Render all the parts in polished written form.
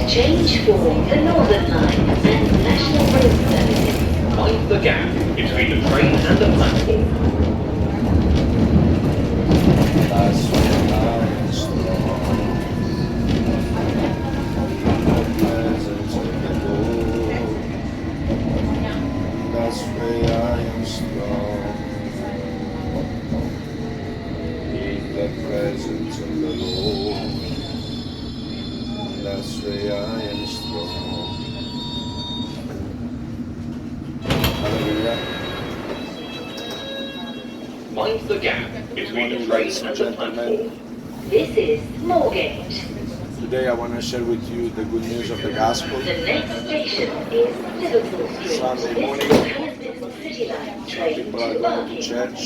Change for the Northern Line and National Rail Services. Mind the gap between the train and the platform. That's when I'm strong. Presence of the Lord. That's where I am strong. In the presence of the Lord. That's where I am strong. Hallelujah. Mind the gap between the train and the platform. This is Moorgate. Today I want to share with you the good news of the gospel. The next station is Liverpool Street. Sunday morning. This is Hammersmith City Line Some train people are to going to Barking. church.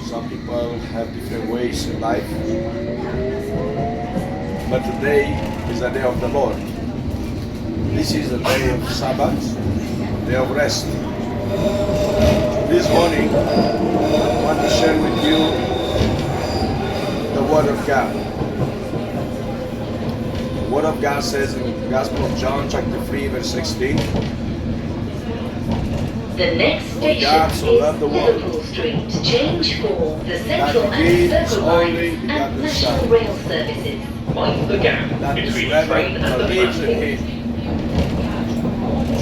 Some people have different ways in life. But today is the day of the Lord. This is the day of Sabbath, day of rest. This morning, I want to share with you the Word of God. The Word of God says in the Gospel of John, chapter 3, verse 16, The next station God so is loved the world Liverpool Street. Change for the Central that He gave and His Circle only Lines begotten and National Son, Rail Services. Mind the gap that between the whosoever train and the believes in platform. Him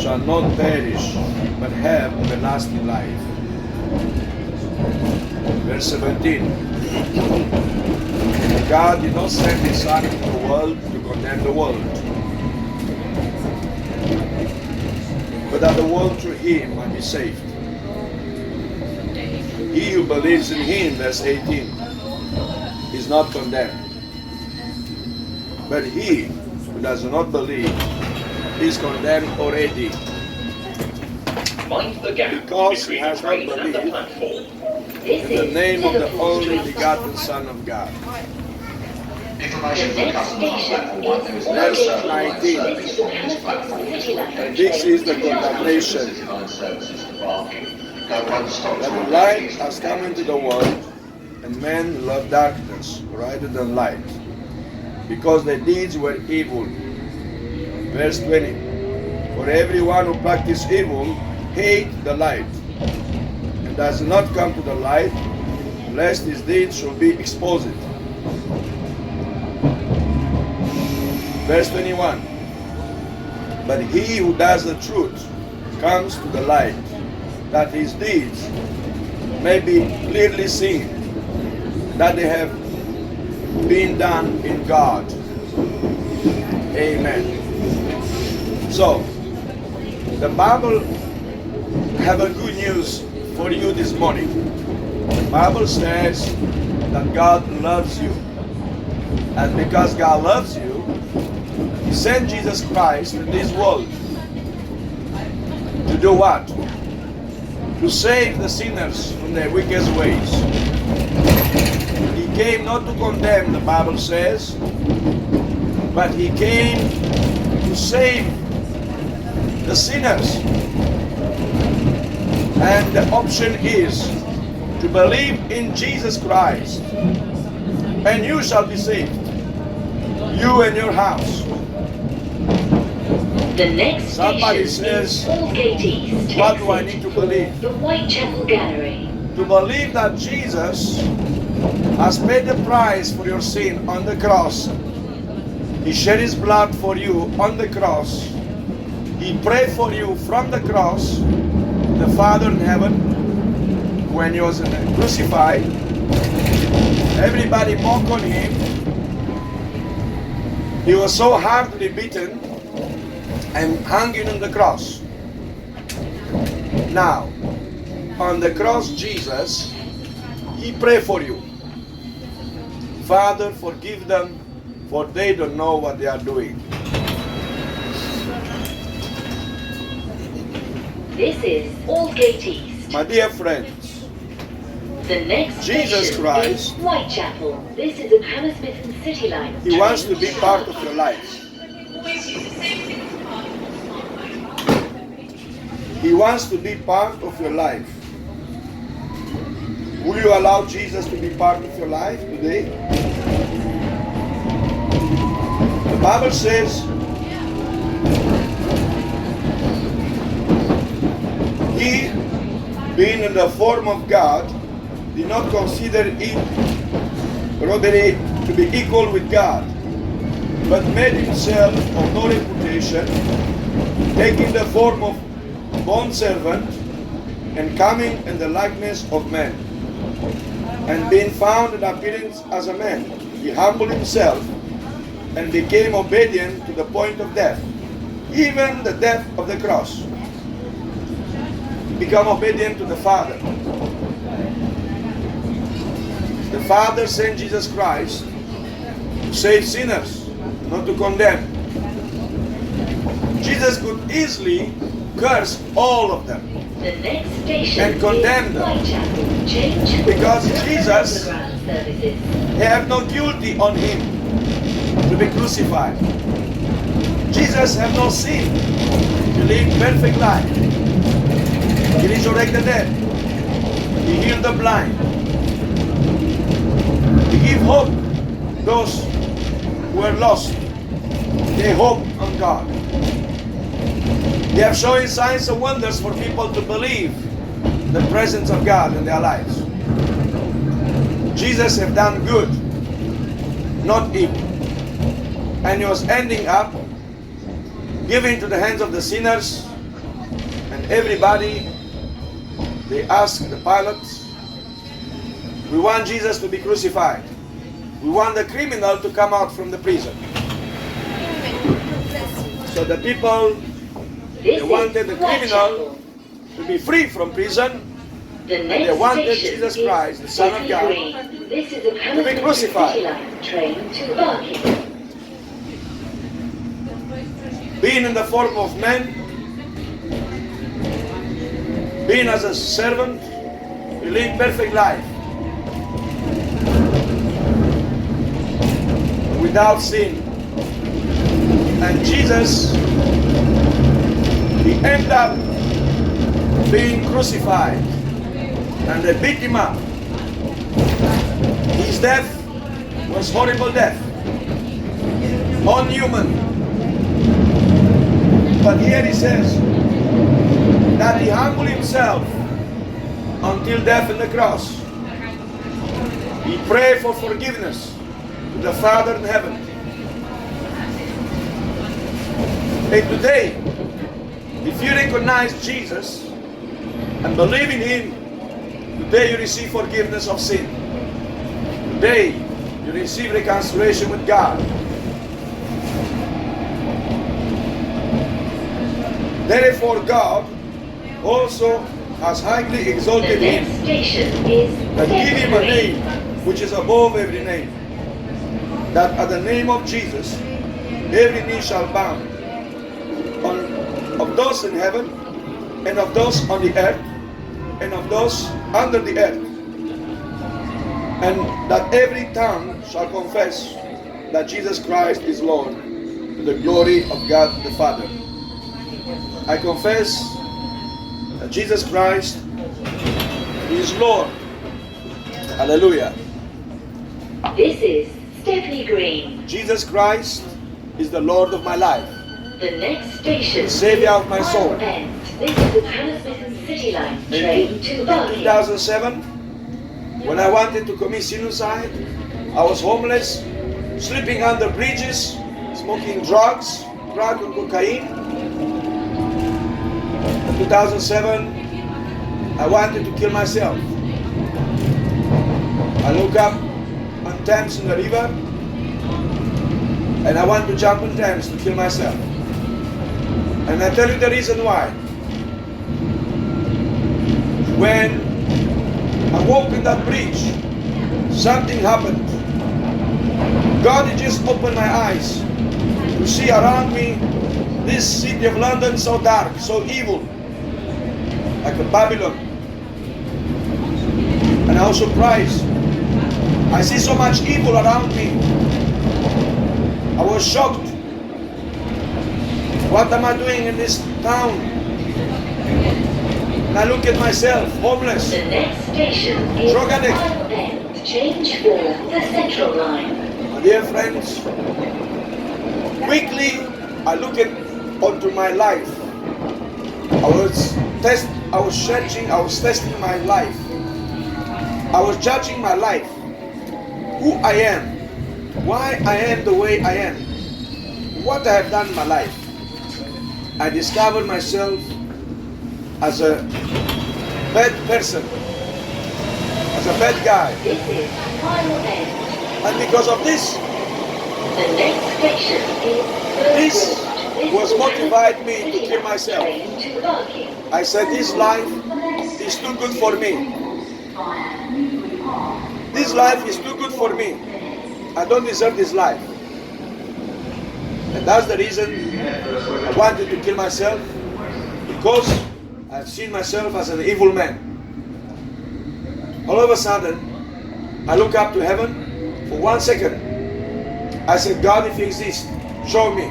shall not perish, but have everlasting life. Verse 17. God did not send His Son into the world to condemn the world, but that the world through Him might be saved. He who believes in Him, verse 18, is not condemned. But he who does not believe is condemned already, Mind the gap because he between the has not train and the believed platform. This in the is name of the Liverpool only Street. begotten Son of God. Information The from next customers on station platform 1, there is is no Verse Circle Line 19. service This is on this platform Hammersmith this City morning. Line And this is the train to Barking. condemnation, City Line services to Barking. No one stop that the time light is has come into the world, and men love darkness rather than light, because their deeds were evil. Verse 20. For everyone who practices evil hates the light, and does not come to the light, lest his deeds should be exposed. Verse 21. But he who does the truth comes to the light, that his deeds may be clearly seen, that they have been done in God. Amen. So, the Bible have a good news for you this morning. The Bible says that God loves you. And because God loves you, He sent Jesus Christ in this world to do what? To save the sinners from their wicked ways. He came not to condemn, the Bible says, but He came to save the sinners. And the option is to believe in Jesus Christ, and you shall be saved, you and your house. The next Somebody station says, is Aldgate East. what do I Exit need to for believe? The Whitechapel Gallery. To believe that Jesus has paid the price for your sin on the cross. He shed His blood for you on the cross. He He prayed for you from the cross, the Father in heaven, when he was crucified. Everybody mocked on him. He was so hardly beaten and hanging on the cross. Now, on the cross, Jesus, he prayed for you. Father, forgive them, for they don't know what they are doing. This is Aldgate East. My dear friends, The next Jesus station Christ, is Whitechapel. This is a Hammersmith and City Line. he wants to be train part of your life. He wants to be part of your life. Will you allow Jesus to be part of your life today? The Bible says, he, being in the form of God, did not consider it robbery to be equal with God, but made himself of no reputation, taking the form of bondservant, and coming in the likeness of men. And being found in appearance as a man, he humbled himself and became obedient to the point of death, even the death of the cross. Become obedient to the Father. The Father sent Jesus Christ to save sinners, not to condemn. Jesus could easily curse all of them The next station and condemn is them, Whitechapel. Change because to Jesus underground services. they have no guilty on him to be crucified. Jesus have no sin. He lived perfect life. He resurrected the dead. He healed the blind. He gave hope to those who are lost. They hope on God. They have shown signs and wonders for people to believe the presence of God in their lives. Jesus have done good, not evil. And he was ending up giving to the hands of the sinners, and everybody, they asked the Pilate, we want Jesus to be crucified. We want the criminal to come out from the prison. So the people, they This wanted the is criminal Whitechapel. to be free from prison, The and they next wanted station Jesus is Christ, the Son of Bethnal God, Green. This is a be Hammersmith crucified. City Line train to Barking. being in the form of man, being as a servant, he lived perfect life without sin. And Jesus, he ended up being crucified, and they beat him up. His death was horrible death, unhuman. But here he says that he humbled himself until death on the cross. He prayed for forgiveness to the Father in heaven. And today, if you recognize Jesus and believe in him, today you receive forgiveness of sin. Today you receive reconciliation with God. Therefore God also has highly The exalted him next station is and give him a Bethnal Green. name which is above every name, that at the name of Jesus every knee shall bow, of those in heaven, and of those on the earth, and of those under the earth, and that every tongue shall confess that Jesus Christ is Lord, to the glory of God the Father. I confess that Jesus Christ is Lord. Hallelujah. This is Stepney Green. Jesus Christ is the Lord of my life. The next station The Savior of my is soul. Mile End. This is the Hammersmith and City Line train to In Barking. 2007, when I wanted to commit suicide, I was homeless, sleeping under bridges, smoking drugs, crack and cocaine. 2007, I wanted to kill myself. I look up on Thames in the river, and I want to jump in Thames to kill myself. And I tell you the reason why. When I walked in that bridge, something happened. God had just opened my eyes to see around me this city of London so dark, so evil, like a Babylon. And I was surprised. I see so much evil around me. I was shocked. What am I doing in this town? And I look at myself, homeless, The next station is drug addict. Mile End. Change for the Central Line. My dear friends, quickly I look at onto my life. I was testing my life. I was judging my life. Who I am, why I am the way I am, what I have done in my life. I discovered myself as a bad person, as a bad guy. This is Mile End. And because of this, The next station is this was motivated me to kill myself. Train to Barking. I said this life is too good for me. This life is too good for me. I don't deserve this life. And that's the reason I wanted to kill myself, because I've seen myself as an evil man. All of a sudden, I look up to heaven for 1 second. I said, God, if you exist, show me.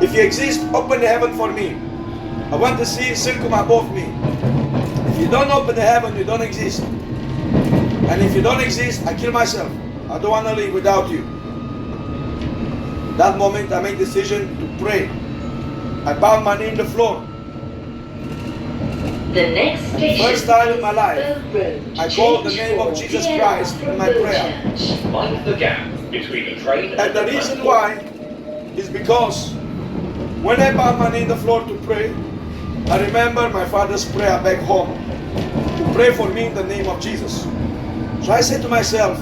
If you exist, open the heaven for me. I want to see circle above me. If you don't open the heaven, you don't exist. And if you don't exist, I kill myself. I don't want to live without you. That moment, I made decision to pray. I bowed my knee in the floor. The next station First time in my life, Bell Road. I called the Change name of for Jesus Pierre Christ in my Road prayer. Church. Mind the gap between the train And the reason why is because when I bowed my knee in the floor to pray, I remember my father's prayer back home to pray for me in the name of Jesus. So I said to myself,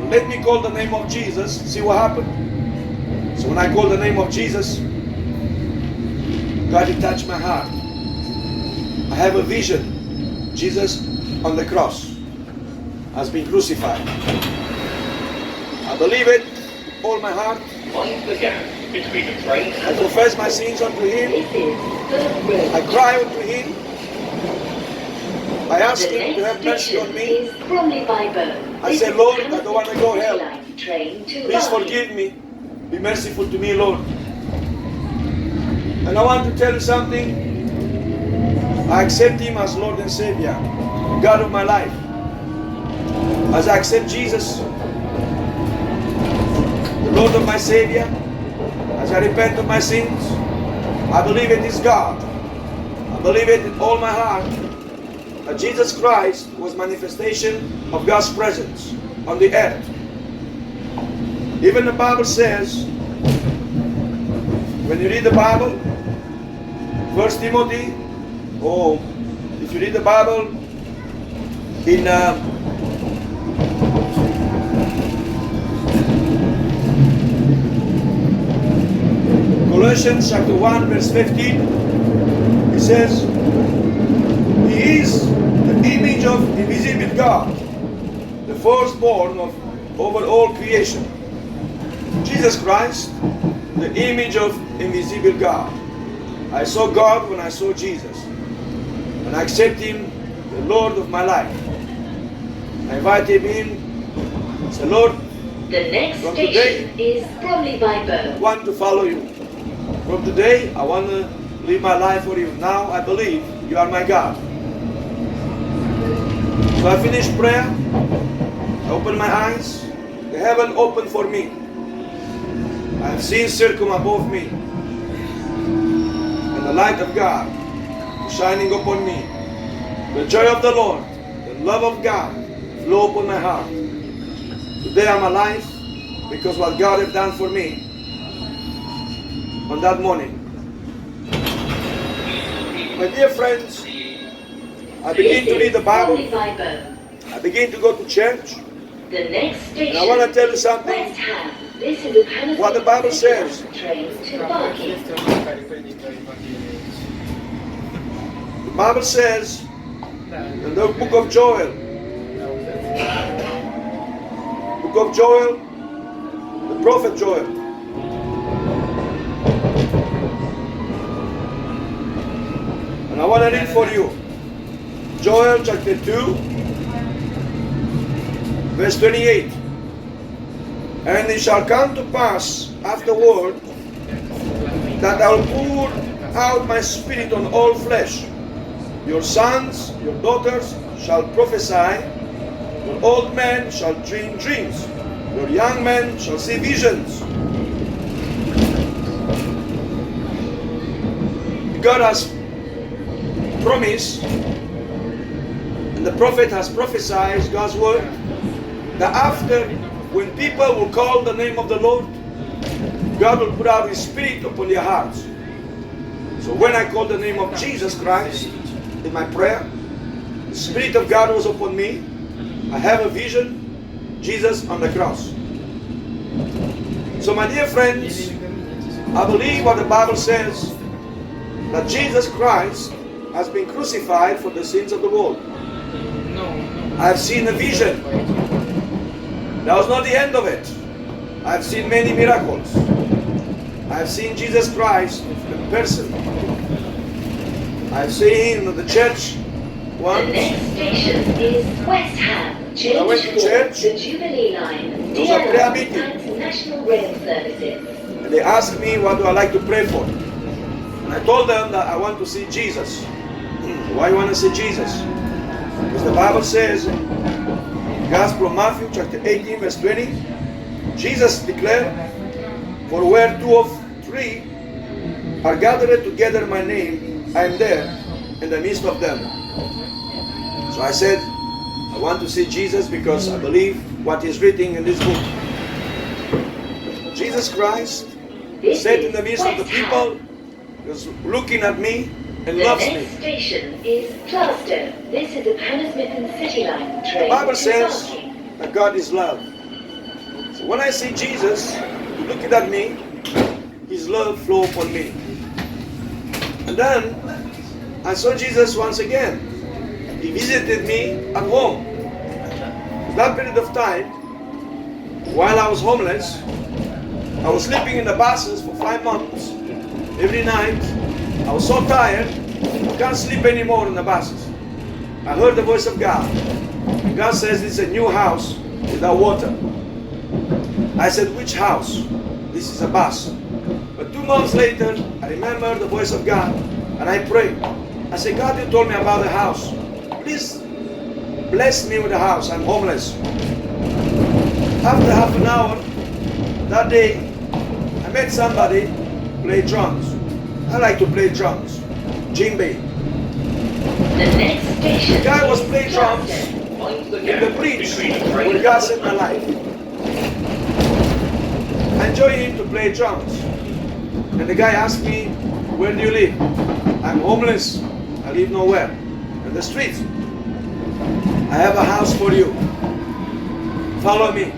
let me call the name of Jesus, see what happened. So when I called the name of Jesus, God, He touched my heart. I have a vision. Jesus on the cross has been crucified. I believe it with all my heart. Mind the gap between the train I confess my sins unto Him. This is Bell Road. I cry unto Him. I ask The Him to have next mercy on station me. is Bromley by Bow. I This said, is Lord, I don't want to go Hammersmith hell. Line train to Please Barking. forgive me. Be merciful to me, Lord. And I want to tell you something. I accept Him as Lord and Savior, God of my life. As I accept Jesus, the Lord of my Savior, as I repent of my sins, I believe it is God. I believe it with all my heart that Jesus Christ was manifestation of God's presence on the earth. Even the Bible says, when you read the Bible, 1 Timothy, or if you read the Bible in Colossians chapter 1 verse 15, it says, He is the image of invisible God, the firstborn of over all creation. Jesus Christ, the image of invisible God. I saw God when I saw Jesus. When I accept Him, the Lord of my life. I invite Him in. Say, Lord, The next From station is Bromley by I Bow. want to follow you. From today, I want to live my life for you. Now I believe you are my God. So I finished prayer. I opened my eyes. The heaven opened for me. I have seen circle above me. And the light of God shining upon me. The joy of the Lord, the love of God flow upon my heart. Today I'm alive because what God has done for me on that morning. My dear friends, I begin to read the Bible. Holy Bible. I begin to go to church. The next station. And I want to tell you something. West Ham. This is the Hammersmith What the Bible City says. Line train to Barking. The Bible says in the book of Joel, the prophet Joel, and I want to read for you Joel chapter 2 verse 28. And it shall come to pass afterward that I will pour out my spirit on all flesh. Your sons, your daughters shall prophesy, your old men shall dream dreams, your young men shall see visions. God has promised, and the prophet has prophesied God's word, that after, when people will call the name of the Lord, God will put out His Spirit upon their hearts. So when I call the name of Jesus Christ in my prayer, the Spirit of God was upon me. I have a vision, Jesus on the cross. So my dear friends, I believe what the Bible says, that Jesus Christ has been crucified for the sins of the world. I have seen a vision. That was not the end of it. I have seen many miracles. I have seen Jesus Christ in person. I have seen him in the church The once. next station is West Ham. Change I went to for church. the Jubilee Line, There was a prayer DLR, meeting. and National Rail Services. And they asked me what do I like to pray for. And I told them that I want to see Jesus. Why you want to see Jesus? Because the Bible says, Gospel of Matthew chapter 18 verse 20, Jesus declared, for where 2 or 3 are gathered together in my name, I am there in the midst of them. So I said, I want to see Jesus because I believe what is written in this book. Jesus Christ This sat in is the midst of the West people, Ham. was looking at me and The loves next me. station is Gloucester. This is the Hammersmith City Line The train Bible to says Barking. that God is love. So when I see Jesus looking at me, His love flow upon me. And then I saw Jesus once again. He visited me at home. That period of time, while I was homeless, I was sleeping in the buses for 5 months. Every night, I was so tired, I can't sleep anymore in the buses. I heard the voice of God. God says it's a new house without water. I said, which house? This is a bus. But 2 months later, I remember the voice of God and I prayed. I said, God, you told me about the house. Please bless me with the house. I'm homeless. After half an hour, that day, I met somebody play drums. I like to play drums. Djembe. The next station The guy was is playing drums Gloucester. Find the in gap the bridge between the where train God and saved the my life. I enjoy him to play drums. And the guy asked me, where do you live? I'm homeless. I live nowhere. In the streets. I have a house for you. Follow me.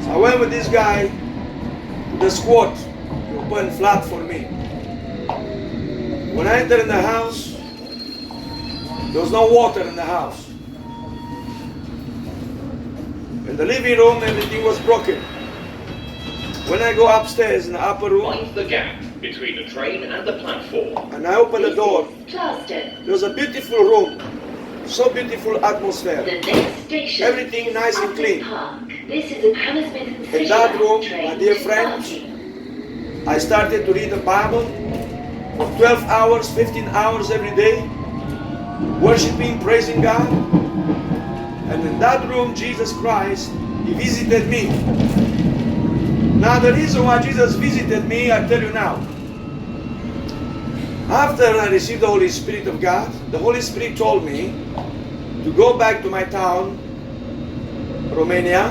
So I went with this guy to the squat. He opened flat for me. When I entered in the house, there was no water in the house. In the living room, everything was broken. When I go upstairs in the upper room, Find the gap between the train and the platform. and I open the This door, is Gloucester. there was a beautiful room. So beautiful atmosphere. The next station Everything is nice and Upton clean. Park. This is the Hammersmith City that Line room, train my dear to friends, Barking. I started to read the Bible for 12 hours, 15 hours every day, worshiping, praising God. And in that room, Jesus Christ, He visited me. Now the reason why Jesus visited me, I tell you now. After I received the Holy Spirit of God, the Holy Spirit told me to go back to my town, Romania,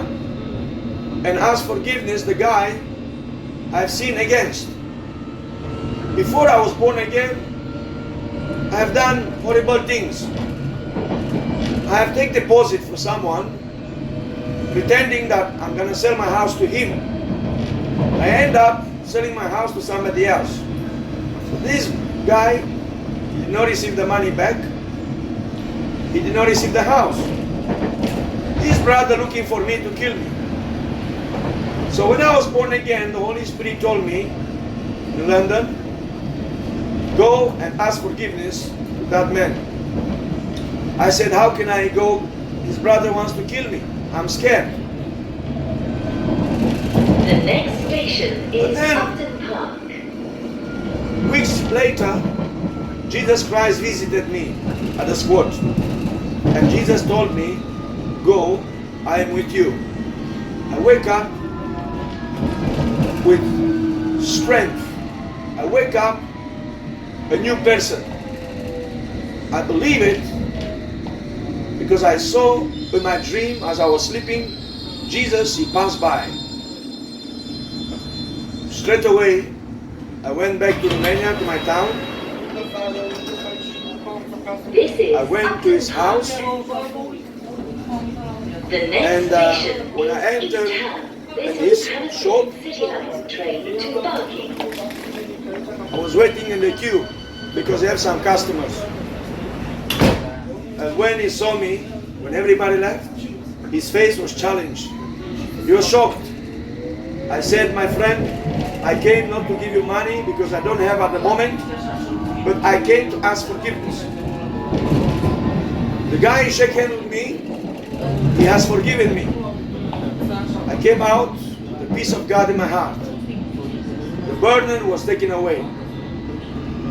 and ask forgiveness the guy I've sinned against. Before I was born again, I have done horrible things. I have taken deposit for someone, pretending that I'm going to sell my house to him. I end up selling my house to somebody else. So this guy did not receive the money back. He did not receive the house. This brother looking for me to kill me. So when I was born again, the Holy Spirit told me in London, go and ask forgiveness to that man. I said, how can I go? His brother wants to kill me. I'm scared. The next station is then- Upton Park. Weeks later, Jesus Christ visited me at the squat. And Jesus told me, go, I am with you. I wake up with strength. I wake up a new person. I believe it because I saw in my dream as I was sleeping, Jesus, he passed by. Straight away, I went back to Romania, to my town. This is I went to his house. The next And, station when I is entered East Ham. This his is Hammersmith shop, City Line train to Barking. I was waiting in the queue because I have some customers. And when he saw me, when everybody left, his face was challenged. He was shocked. I said, my friend, I came not to give you money because I don't have at the moment, but I came to ask forgiveness. The guy shook hands with me. He has forgiven me. I came out, the peace of God in my heart. The burden was taken away.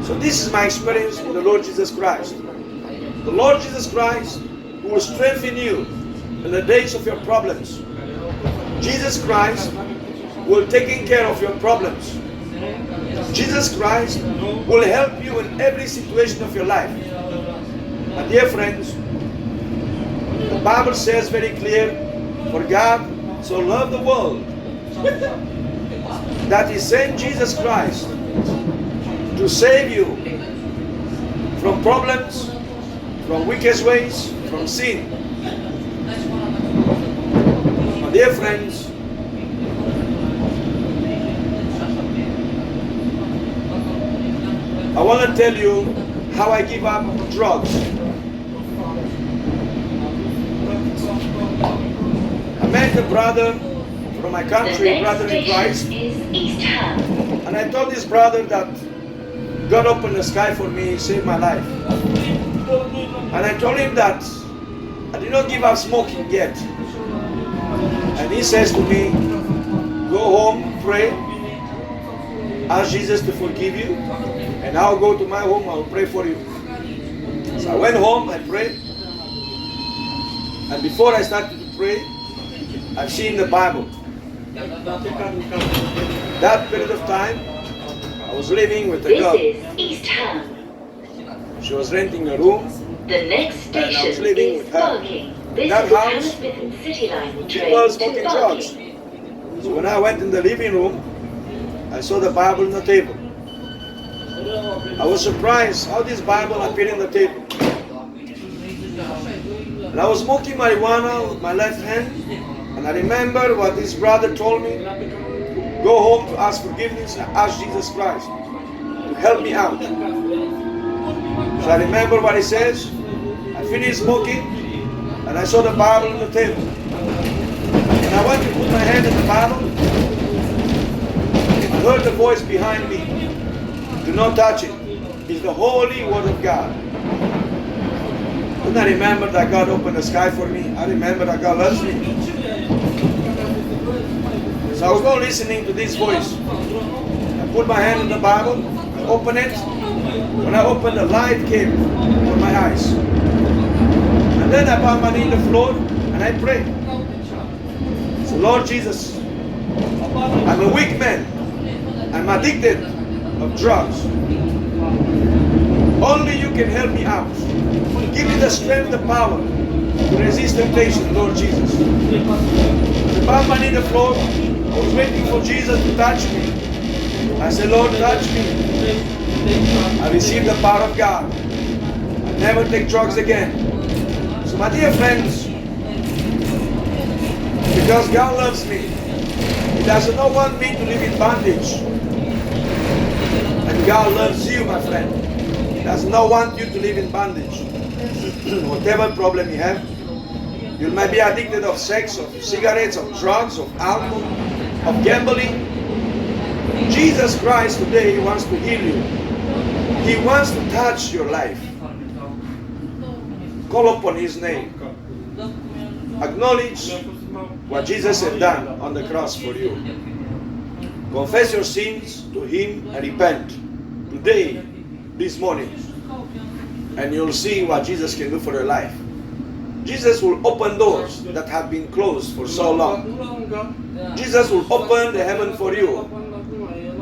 So this is my experience with the Lord Jesus Christ. The Lord Jesus Christ who will strengthen you in the days of your problems. Jesus Christ will take care of your problems. Jesus Christ will help you in every situation of your life. My dear friends, the Bible says very clear, for God so loved the world that He sent Jesus Christ to save you from problems, from wicked ways, from sin. My dear friends, I want to tell you how I give up drugs. I met a brother from my The country, next brother in Christ, station is East Ham. and I told this brother that God opened the sky for me, He saved my life. And I told him that I did not give up smoking yet. And he says to me, go home, pray, ask Jesus to forgive you, and I'll go to my home, I'll pray for you. So I went home, I prayed, and before I started to pray, I've seen the Bible. That period of time, I was living with a This girl. is East Ham. She was renting a room. The next And I was station living is with her. Barking. This That is house, Hammersmith City Line People train were to smoking drugs. Barking. So when I went in the living room, I saw the Bible on the table. I was surprised how this Bible appeared on the table. And I was smoking marijuana with my left hand, and I remember what this brother told me. Go home to ask forgiveness and ask Jesus Christ to help me out. So I remember what he says. I finished smoking, and I saw the Bible on the table. And I went to put my hand in the Bible. I heard the voice behind me. Do not touch it. It's the holy word of God. And I remember that God opened the sky for me. I remember that God loves me. So I was not listening to this voice. I put my hand in the Bible, I opened it. When I opened, the light came on my eyes. And then I bowed my knee on the floor and I prayed. So Lord Jesus, I'm a weak man. I'm addicted of drugs. Only you can help me out. Give me the strength, the power to resist temptation, Lord Jesus. I bowed my knee on the floor. I was waiting for Jesus to touch me. I said, Lord, touch me. I received the power of God. never take drugs again. So my dear friends, because God loves me, He does not want me to live in bondage. And God loves you, my friend. He does not want you to live in bondage. Whatever problem you have, you might be addicted of sex, of cigarettes, of drugs, of alcohol, of gambling. Jesus Christ today wants to heal you. He wants to touch your life. Call upon His name. Acknowledge what Jesus has done on the cross for you. Confess your sins to Him and repent today, this morning, and you'll see what Jesus can do for your life. Jesus will open doors that have been closed for so long. Jesus will open the heaven for you.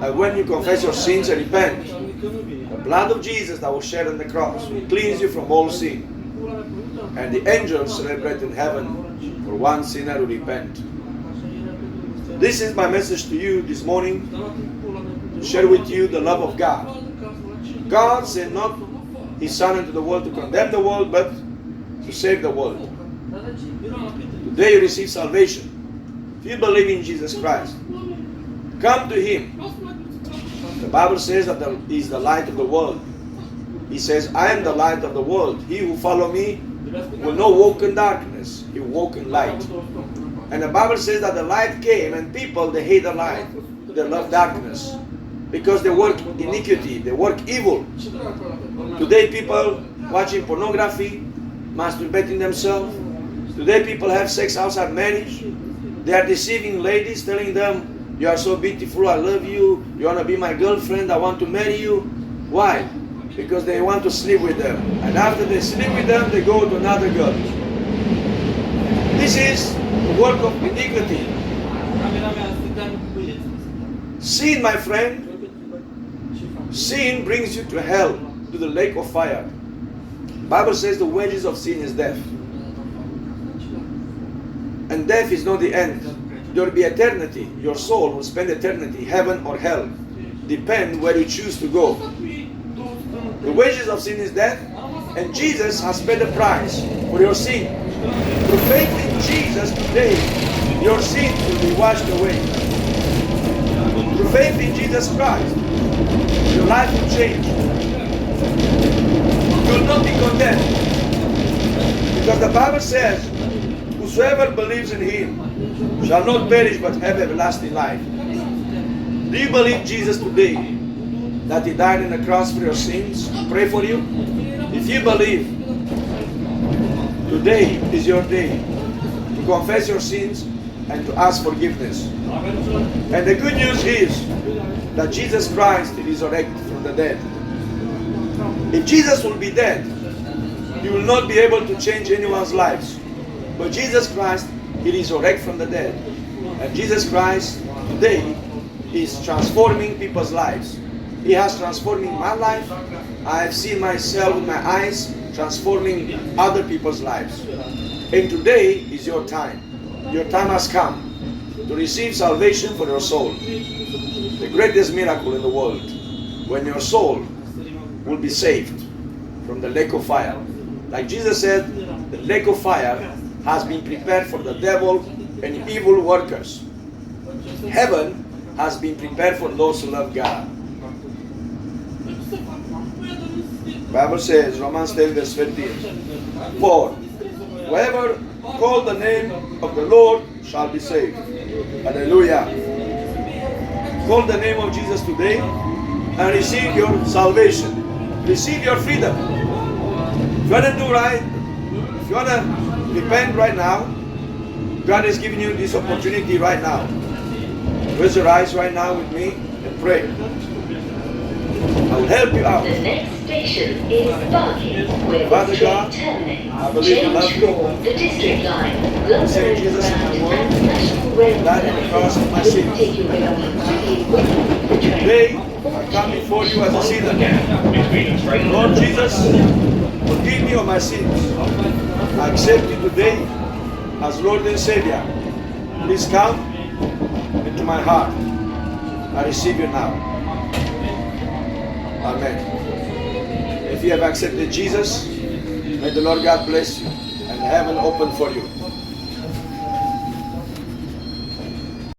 And when you confess your sins and repent, the blood of Jesus that was shed on the cross will cleanse you from all sin. And the angels celebrate in heaven for one sinner who repent. This is my message to you this morning, to share with you the love of God. God sent not His Son into the world to condemn the world, but to save the world. Today you receive salvation. If you believe in Jesus Christ, come to Him. The Bible says that He is the light of the world. He says, I am the light of the world. He who follow me will not walk in darkness. He will walk in light. And the Bible says that the light came, and people, they hate the light. They love darkness because they work iniquity. They work evil. Today people watching pornography, masturbating themselves. Today people have sex outside marriage. They are deceiving ladies, telling them, you are so beautiful, I love you, you want to be my girlfriend, I want to marry you. Why? Because they want to sleep with them. And after they sleep with them, they go to another girl. This is the work of iniquity. Sin, my friend, sin brings you to hell, to the lake of fire. The Bible says the wages of sin is death. And death is not the end. There will be eternity. Your soul will spend eternity, heaven or hell. Depend where you choose to go. The wages of sin is death, and Jesus has paid the price for your sin. Through faith in Jesus today, your sins will be washed away. Through faith in Jesus Christ, your life will change. You will not be condemned. Because the Bible says, whosoever believes in Him shall not perish but have everlasting life. Do you believe Jesus today, that He died on the cross for your sins? Pray for you. If you believe, today is your day to confess your sins and to ask forgiveness. And the good news is that Jesus Christ resurrected from the dead. If Jesus will be dead, He will not be able to change anyone's lives. But Jesus Christ, He resurrected from the dead. And Jesus Christ today is transforming people's lives. He has transforming my life. I have seen myself with my eyes transforming other people's lives. And today is your time. Your time has come to receive salvation for your soul. The greatest miracle in the world, when your soul will be saved from the lake of fire. Like Jesus said, the lake of fire has been prepared for the devil and evil workers. Heaven has been prepared for those who love God. Bible says, Romans 10 verse 15, for whoever call the name of the Lord shall be saved. Hallelujah. Call the name of Jesus today and receive your salvation. Receive your freedom. If you want to do right, if you want to repent right now, God is giving you this opportunity right now. Close your eyes right now with me and pray. I will help you out. The next station is Vlasin, where Father the train God, terminates. I believe you love Change me. for the district line, Say London Jesus Overground in my word, and National Rail died on the cross for my Service. sins. Will take you very quickly with the train. Today, I come before you as a sinner. Lord Jesus, forgive me of my sins. I accept you today as Lord and Savior. Please come into my heart. I receive you now. Amen. If you have accepted Jesus May the Lord God bless you and heaven open for you.